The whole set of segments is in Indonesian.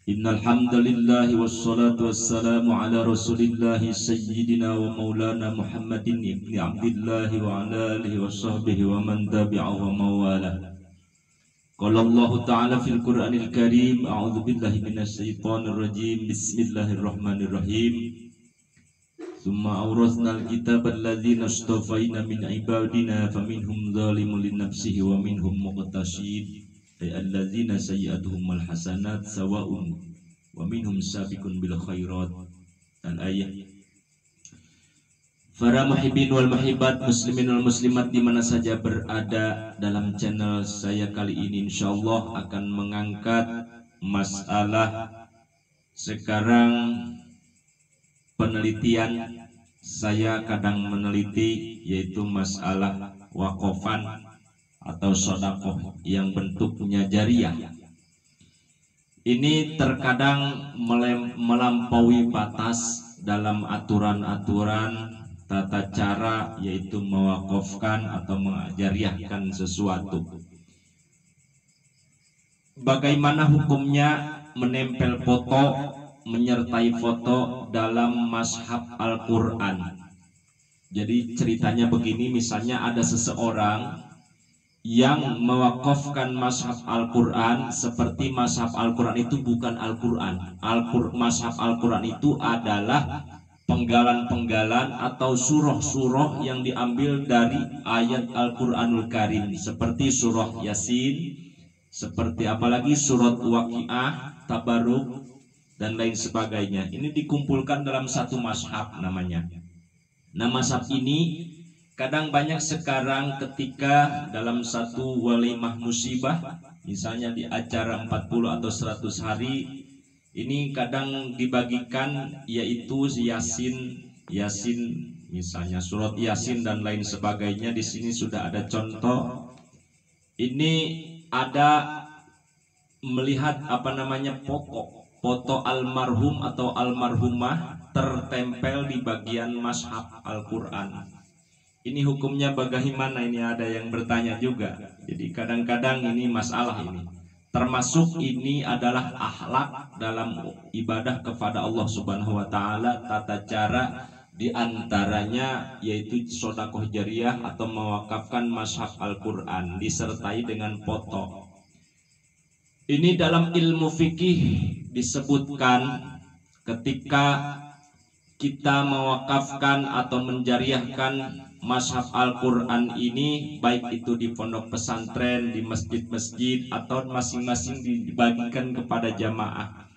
Innal hamdalillah wassalatu wassalamu ala Rasulillah sayyidina wa maulana Muhammadin ibni Abdillah wa ala alihi wa sahbihi wa man tabi'ahu wa mawala. Qala Allah Ta'ala fil Qur'anil Karim, a'udzu billahi minasy syaithanir rajim. Bismillahirrahmanirrahim. Tsumma awrasnal kitaba alladzina istafaina min ibadina faminhum zalimun linafsihi wa minhum muqtasid. Alladzina sayyi'atuhumul hasanat sawa'un wa minhum sabiqun bil khairat. Dan ayat. Para muhibbin wal muhibbat, muslimin wal muslimat di mana saja berada, dalam channel saya kali ini insyaallah akan mengangkat masalah sekarang penelitian saya kadang meneliti, yaitu masalah wakofan atau sodakoh yang bentuknya jariah. Ini terkadang melampaui batas dalam aturan-aturan tata cara, yaitu mewakofkan atau menjariahkan sesuatu. Bagaimana hukumnya menempel foto, menyertai foto dalam mazhab Al-Quran? Jadi ceritanya begini, misalnya ada seseorang yang mewakafkan mazhab Al-Quran, seperti mazhab Al-Quran itu bukan Al-Quran. Mazhab Al-Quran itu adalah penggalan-penggalan atau surah-surah yang diambil dari ayat Al-Quranul Karim, seperti surah Yasin, seperti apalagi surat Waqiah, Tabaruk, dan lain sebagainya. Ini dikumpulkan dalam satu mazhab namanya. Nah, mazhab ini kadang banyak sekarang ketika dalam satu walimah musibah, misalnya di acara 40 atau 100 hari, ini kadang dibagikan yaitu Yasin, misalnya surat Yasin dan lain sebagainya. Di sini sudah ada contoh. Ini ada melihat foto almarhum atau almarhumah tertempel di bagian mazhab Al-Quran. Ini hukumnya bagaimana? Ini ada yang bertanya juga. Jadi kadang-kadang ini masalah ini. Termasuk ini adalah akhlak dalam ibadah kepada Allah Subhanahu wa taala, tata cara diantaranya yaitu sedekah jariah atau mewakafkan mazhab Al-Quran disertai dengan foto. Ini dalam ilmu fikih disebutkan ketika kita mewakafkan atau menjariahkan mazhab Al-Quran ini, baik itu di pondok pesantren, di masjid-masjid, atau masing-masing dibagikan kepada jamaah.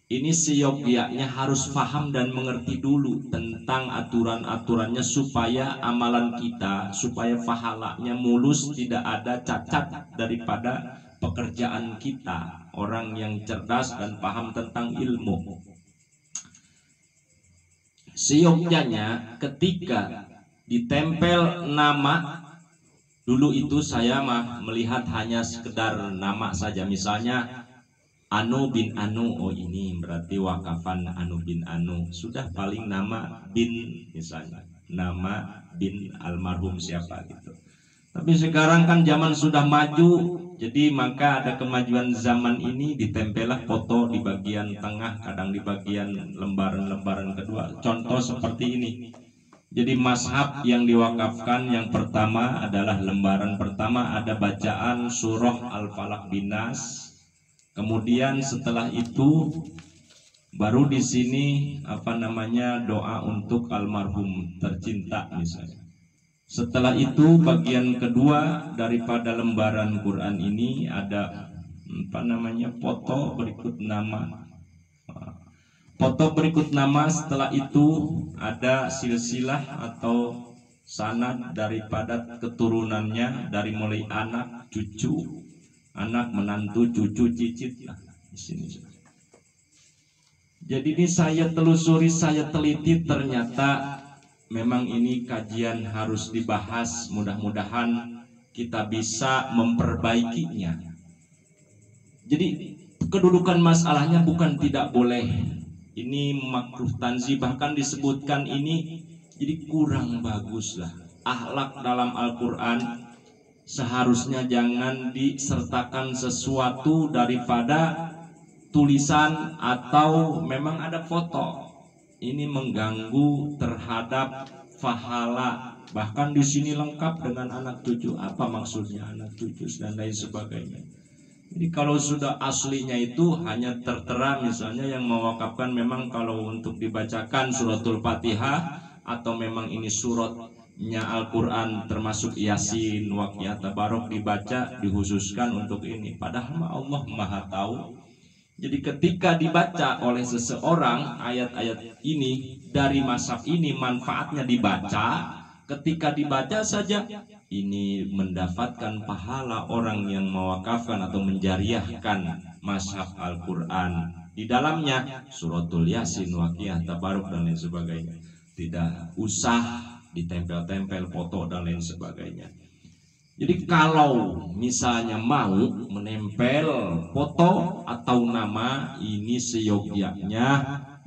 Ini seyogyanya harus paham dan mengerti dulu tentang aturan-aturannya, supaya amalan kita, supaya pahalanya mulus, tidak ada cacat daripada pekerjaan kita. Orang yang cerdas dan paham tentang ilmu, seyogyanya ketika ditempel nama, dulu itu saya melihat hanya sekedar nama saja, misalnya Anu bin Anu, oh ini berarti wakafan Anu bin Anu, sudah paling nama bin, misalnya nama bin almarhum siapa gitu. Tapi sekarang kan zaman sudah maju, jadi maka ada kemajuan zaman ini, ditempellah foto di bagian tengah, kadang di bagian lembaran-lembaran kedua. Contoh seperti ini. Jadi mazhab yang diwakafkan yang pertama adalah lembaran pertama ada bacaan surah Al-Falaq bin Nas. Kemudian setelah itu baru di sini doa untuk almarhum tercinta misalnya. Setelah itu bagian kedua daripada lembaran Quran ini ada foto berikut nama. Foto berikut nama, setelah itu ada silsilah atau sanad daripada keturunannya, dari mulai anak, cucu, anak, menantu, cucu, cicit lah di sini. Jadi ini saya telusuri, saya teliti, ternyata memang ini kajian harus dibahas. Mudah-mudahan kita bisa memperbaikinya. Jadi kedudukan masalahnya bukan tidak boleh, ini makruh tanzih, bahkan disebutkan ini jadi kurang bagus lah. Akhlak dalam Al-Quran seharusnya jangan disertakan sesuatu daripada tulisan atau memang ada foto, ini mengganggu terhadap pahala. Bahkan di sini lengkap dengan anak cucu. Apa maksudnya anak cucu dan lain sebagainya. Jadi kalau sudah aslinya itu hanya tertera, misalnya yang mewakafkan memang kalau untuk dibacakan suratul Fatihah atau memang ini suratnya Al-Quran termasuk Yasin, Waqiah, Tabarok dibaca dikhususkan untuk ini. Padahal Allah Maha tahu. Jadi ketika dibaca oleh seseorang ayat-ayat ini dari mazhab ini, manfaatnya dibaca, ketika dibaca saja ini mendapatkan pahala orang yang mewakafkan atau menjariahkan mazhab Al-Quran. Di dalamnya suratul Yasin, Waqiah, Tabaruk dan lain sebagainya. Tidak usah ditempel-tempel foto dan lain sebagainya. Jadi kalau misalnya mau menempel foto atau nama, ini seyogyanya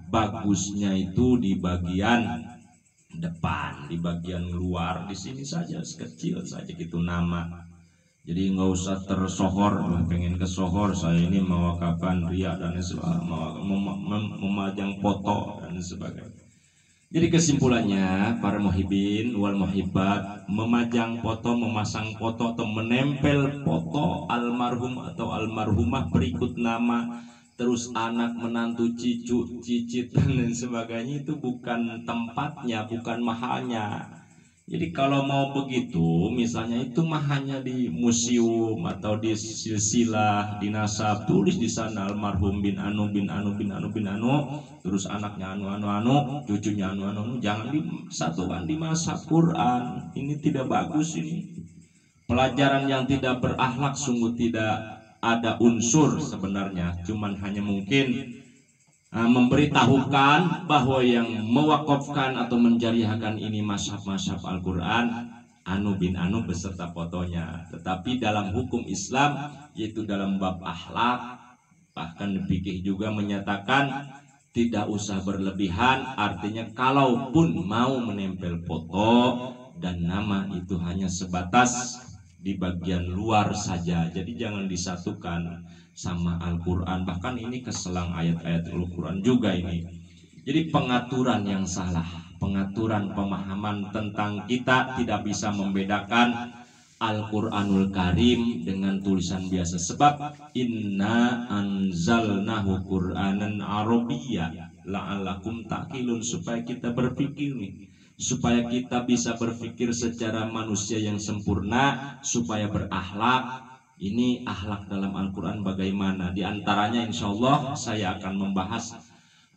bagusnya itu di bagian depan, di bagian luar, di sini saja sekecil saja gitu nama. Jadi nggak usah tersohor, pengen kesohor saya ini mewakafkan ria dan memajang foto dan sebagainya. Jadi kesimpulannya para muhibin wal muhibbat, memajang foto, memasang foto atau menempel foto almarhum atau almarhumah berikut nama, terus anak, menantu, cucu, cicit dan lain sebagainya, itu bukan tempatnya, bukan mahalnya. Jadi kalau mau begitu, misalnya itu mah hanya di museum atau di silsilah, di nasab, tulis di sana almarhum bin anu bin anu bin anu bin anu, terus anaknya anu, cucunya anu, jangan disatukan di mazhab Quran. Ini tidak bagus ini. Pelajaran yang tidak berakhlak, sungguh tidak ada unsur sebenarnya, cuman hanya mungkin memberitahukan bahwa yang mewakafkan atau menjariahkan ini mazhab Al-Quran anu bin anu beserta fotonya. Tetapi dalam hukum Islam, yaitu dalam bab akhlak, bahkan fikih juga menyatakan tidak usah berlebihan. Artinya kalaupun mau menempel foto dan nama, itu hanya sebatas di bagian luar saja. Jadi jangan disatukan sama Al-Quran. Bahkan ini keselang ayat-ayat Al-Quran juga ini. Jadi pengaturan yang salah, pengaturan pemahaman tentang kita tidak bisa membedakan Al-Quranul Karim dengan tulisan biasa. Sebab inna anzalnahu Qur'anan Arabiyya la'allakum ta'qilun, supaya kita berpikir nih, supaya kita bisa berpikir secara manusia yang sempurna, supaya berakhlak. Ini akhlak dalam Al-Quran bagaimana? Di antaranya insya Allah saya akan membahas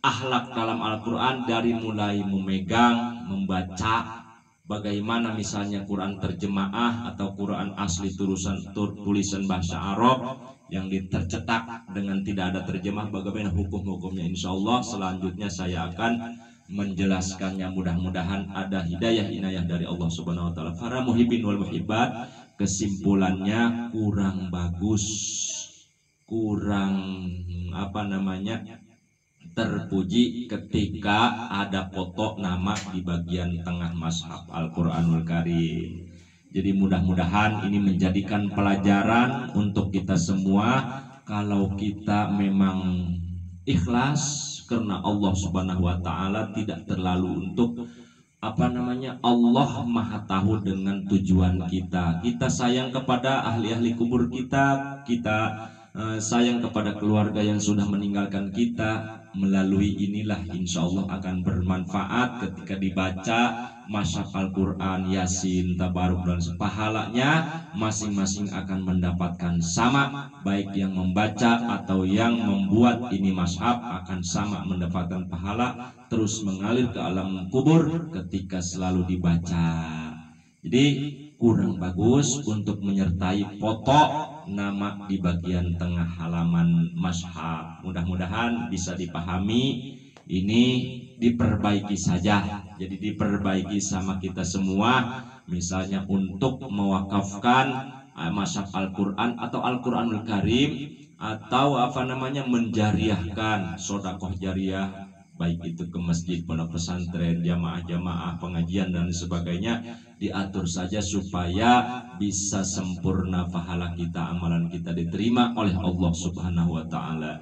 akhlak dalam Al-Quran dari mulai memegang, membaca, bagaimana misalnya Quran terjemaah atau Quran asli tulisan bahasa Arab yang tercetak dengan tidak ada terjemah, bagaimana hukum-hukumnya. Insya Allah selanjutnya saya akan menjelaskannya. Mudah-mudahan ada hidayah inayah dari Allah Subhanahu wa taala. Para muhibin wal muhibbat, kesimpulannya kurang bagus, kurang terpuji ketika ada foto nama di bagian tengah mazhab Al-Quranul Karim. Jadi mudah-mudahan ini menjadikan pelajaran untuk kita semua. Kalau kita memang ikhlas karena Allah Subhanahu wa taala, tidak terlalu untuk Allah Maha tahu dengan tujuan kita. Kita sayang kepada ahli-ahli kubur kita, kita sayang kepada keluarga yang sudah meninggalkan kita. Melalui inilah insya Allah akan bermanfaat ketika dibaca mazhab Al-Quran, Yasin, Tabaruk dan pahalanya masing-masing akan mendapatkan sama. Baik yang membaca atau yang membuat ini mazhab akan sama mendapatkan pahala, terus mengalir ke alam kubur ketika selalu dibaca. Jadi kurang bagus untuk menyertai foto nama di bagian tengah halaman mazhab. Mudah-mudahan bisa dipahami, ini diperbaiki saja. Jadi diperbaiki sama kita semua. Misalnya untuk mewakafkan mazhab Al-Quran atau Al-Quranul Karim, atau menjariahkan sodakoh jariah, baik itu ke masjid, pondok pesantren, jamaah-jamaah, pengajian dan sebagainya, diatur saja supaya bisa sempurna pahala kita, amalan kita diterima oleh Allah Subhanahu wa taala.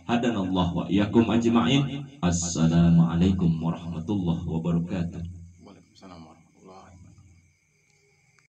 Hadanallahu wa iyyakum ajma'in. Assalamualaikum warahmatullahi wabarakatuh.